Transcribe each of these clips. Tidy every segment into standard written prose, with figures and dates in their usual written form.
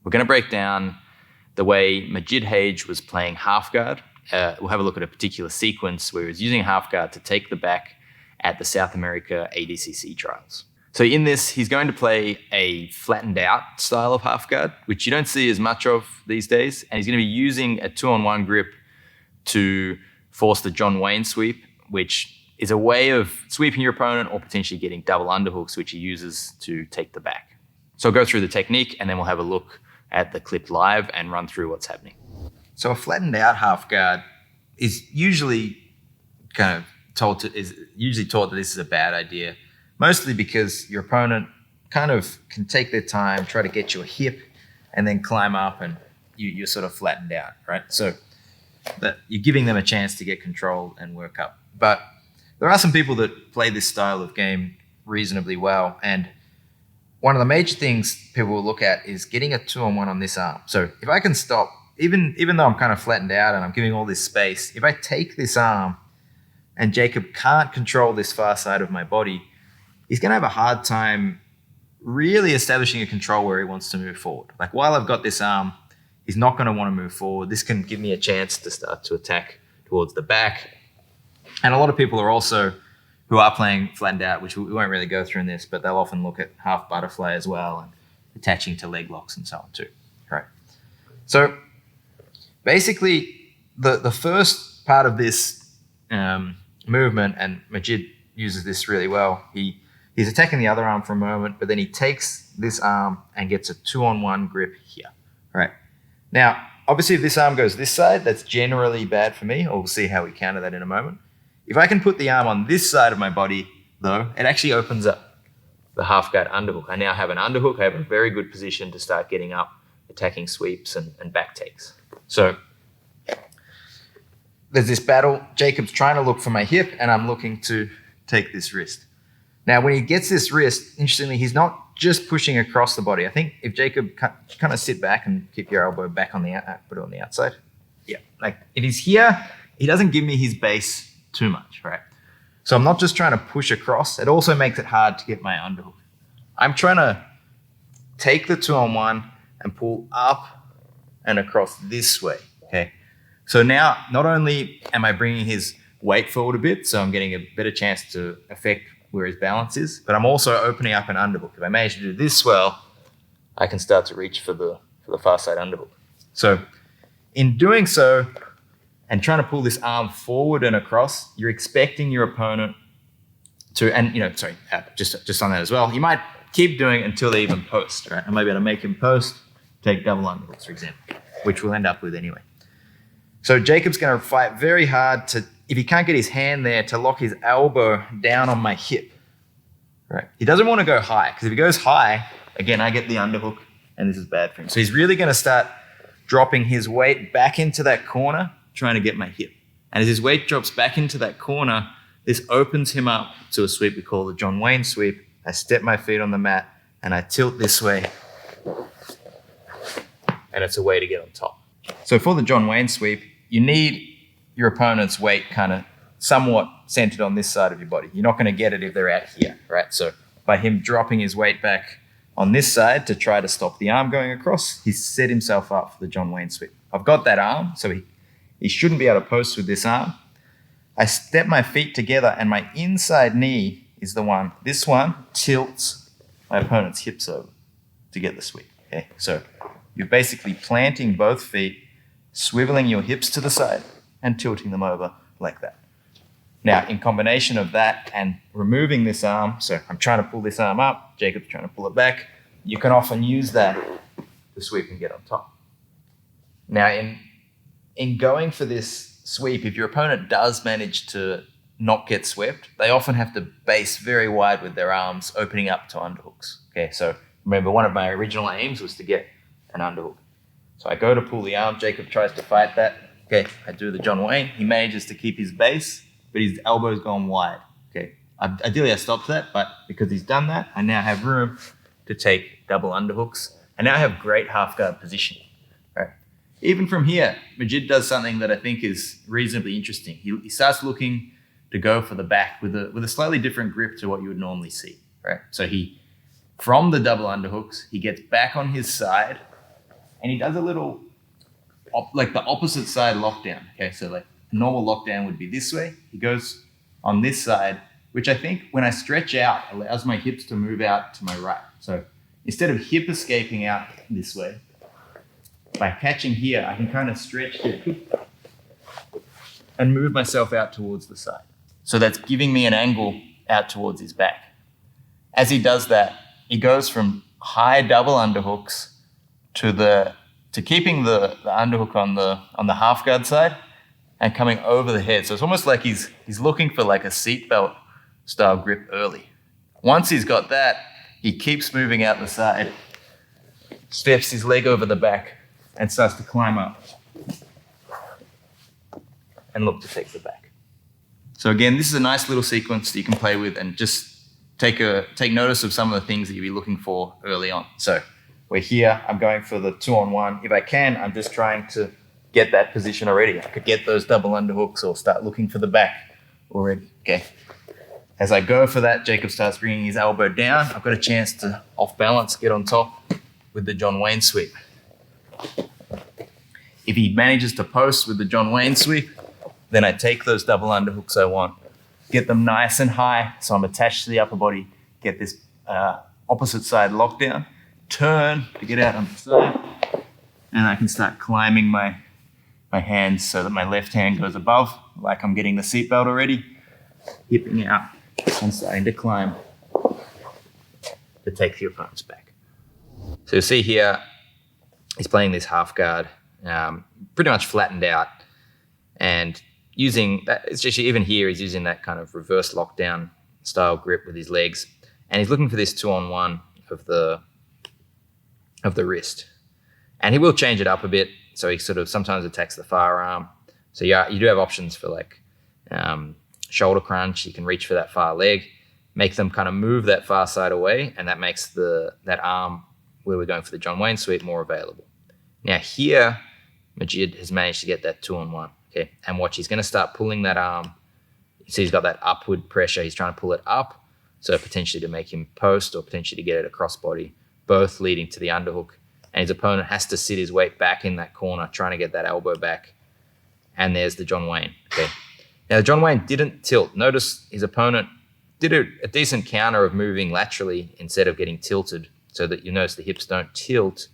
We're going to break down the way Magid Hage was playing half guard. We'll have a look at a particular sequence where he was using half guard to take the back at the South America ADCC trials. So in this, he's going to play a flattened out style of half guard, which you don't see as much of these days. And he's going to be using a 2-on-1 grip to force the John Wayne sweep, which is a way of sweeping your opponent or potentially getting double underhooks, which he uses to take the back. So I'll go through the technique and then we'll have a look at the clip live and run through what's happening. So a flattened out half guard is usually taught that this is a bad idea, mostly because your opponent kind of can take their time, try to get you a hip, and then climb up and you're sort of flattened out, right? So that you're giving them a chance to get control and work up. But there are some people that play this style of game reasonably well, and one of the major things people will look at is getting a 2-on-1 on this arm. So if I can stop, even though I'm kind of flattened out and I'm giving all this space, if I take this arm and Jacob can't control this far side of my body, he's going to have a hard time really establishing a control where he wants to move forward. Like while I've got this arm, he's not going to want to move forward. This can give me a chance to start to attack towards the back. And a lot of people are also, who are playing flattened out, which we won't really go through in this, but they'll often look at half butterfly as well and attaching to leg locks and so on too. Right. So basically, the first part of this movement, and Magid uses this really well, he's attacking the other arm for a moment, but then he takes this arm and gets a 2-on-1 grip here. Right. Now, obviously, if this arm goes this side, that's generally bad for me. We'll see how we counter that in a moment. If I can put the arm on this side of my body, though, it actually opens up the half guard underhook. I now have an underhook. I have a very good position to start getting up, attacking sweeps and back takes. So there's this battle. Jacob's trying to look for my hip, and I'm looking to take this wrist. Now, when he gets this wrist, interestingly, he's not just pushing across the body. I think if Jacob kind of sit back and keep your elbow back on the put it on the outside. Yeah, like if he's here, he doesn't give me his base too much, right? So I'm not just trying to push across. It also makes it hard to get my underhook. I'm trying to take the 2-on-1 and pull up and across this way, okay? So now, not only am I bringing his weight forward a bit, so I'm getting a better chance to affect where his balance is, but I'm also opening up an underhook. If I manage to do this well, I can start to reach for the far side underhook. So in doing so, and trying to pull this arm forward and across, you're expecting your opponent to, and just on that as well, you might keep doing it until they even post, right? I might be able to make him post, take double underhooks, for example, which we'll end up with anyway. So Jacob's going to fight very hard to, if he can't get his hand there, to lock his elbow down on my hip, right? He doesn't want to go high, because if he goes high, again, I get the underhook, and this is bad for him. So he's really going to start dropping his weight back into that corner, trying to get my hip. And as his weight drops back into that corner, this opens him up to a sweep we call the John Wayne sweep. I step my feet on the mat and I tilt this way. And it's a way to get on top. So for the John Wayne sweep, you need your opponent's weight kind of somewhat centered on this side of your body. You're not going to get it if they're out here, right? So by him dropping his weight back on this side to try to stop the arm going across, he's set himself up for the John Wayne sweep. I've got that arm, so he shouldn't be able to post with this arm. I step my feet together and my inside knee is the one. This one tilts my opponent's hips over to get the sweep. Okay, so you're basically planting both feet, swiveling your hips to the side and tilting them over like that. Now, in combination of that and removing this arm, so I'm trying to pull this arm up, Jacob's trying to pull it back, you can often use that to sweep and get on top. Now, in going for this sweep, if your opponent does manage to not get swept, they often have to base very wide with their arms, opening up to underhooks. Okay, so remember, one of my original aims was to get an underhook. So I go to pull the arm, Jacob tries to fight that. Okay, I do the John Wayne. He manages to keep his base, but his elbow's gone wide. Okay, ideally I stopped that, but because he's done that, I now have room to take double underhooks. I now have great half guard positioning. Right? Even from here, Magid does something that I think is reasonably interesting. He starts looking to go for the back with a slightly different grip to what you would normally see. Right? So from the double underhooks, he gets back on his side and he does a little, like the opposite side lockdown. Okay, so like a normal lockdown would be this way. He goes on this side, which I think when I stretch out, allows my hips to move out to my right. So instead of hip escaping out this way, by catching here, I can kind of stretch here and move myself out towards the side. So that's giving me an angle out towards his back. As he does that, he goes from high double underhooks to keeping the underhook on the half guard side and coming over the head. So it's almost like he's looking for like a seatbelt style grip early. Once he's got that, he keeps moving out the side, steps his leg over the back, and starts to climb up and look to take the back. So again, this is a nice little sequence that you can play with and just take notice of some of the things that you'll be looking for early on. So we're here, I'm going for the 2-on-1. If I can, I'm just trying to get that position already. I could get those double underhooks or start looking for the back already, okay? As I go for that, Jacob starts bringing his elbow down. I've got a chance to, off balance, get on top with the John Wayne sweep. If he manages to post with the John Wayne sweep, then I take those double underhooks I want, get them nice and high so I'm attached to the upper body, get this opposite side lockdown, turn to get out on the side, and I can start climbing my hands so that my left hand goes above, like I'm getting the seatbelt already, hipping out and starting to climb to take the opponent's back. So you see here, he's playing this half guard, pretty much flattened out, and using that, it's just even here, he's using that kind of reverse lockdown style grip with his legs, and he's looking for this 2-on-1 of the wrist. And he will change it up a bit, so he sort of sometimes attacks the far arm. So yeah, you do have options for like shoulder crunch. You can reach for that far leg, make them kind of move that far side away, and that makes that arm where we're going for the John Wayne sweep more available. Now here, Magid has managed to get that 2-on-1. Okay, and watch, he's going to start pulling that arm. You see he's got that upward pressure. He's trying to pull it up, so potentially to make him post or potentially to get it across body, both leading to the underhook. And his opponent has to sit his weight back in that corner, trying to get that elbow back. And there's the John Wayne. Okay. Now, the John Wayne didn't tilt. Notice his opponent did a decent counter of moving laterally instead of getting tilted, so that you notice the hips don't tilt,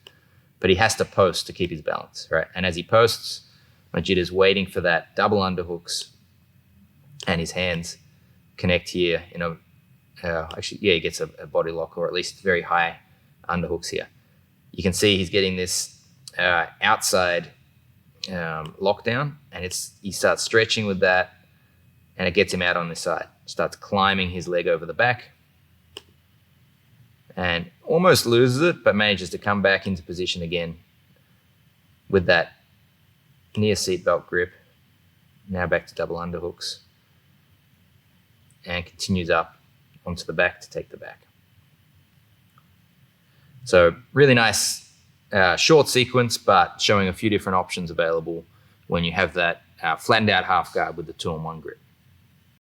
but he has to post to keep his balance, right? And as he posts, Magid is waiting for that double underhooks, and his hands connect here. He gets a body lock, or at least very high underhooks here. You can see he's getting this outside lockdown, and he starts stretching with that, and it gets him out on this side. Starts climbing his leg over the back, and almost loses it, but manages to come back into position again with that near seatbelt grip. Now back to double underhooks, and continues up onto the back to take the back. So really nice short sequence, but showing a few different options available when you have that flattened out half guard with the 2-on-1 grip.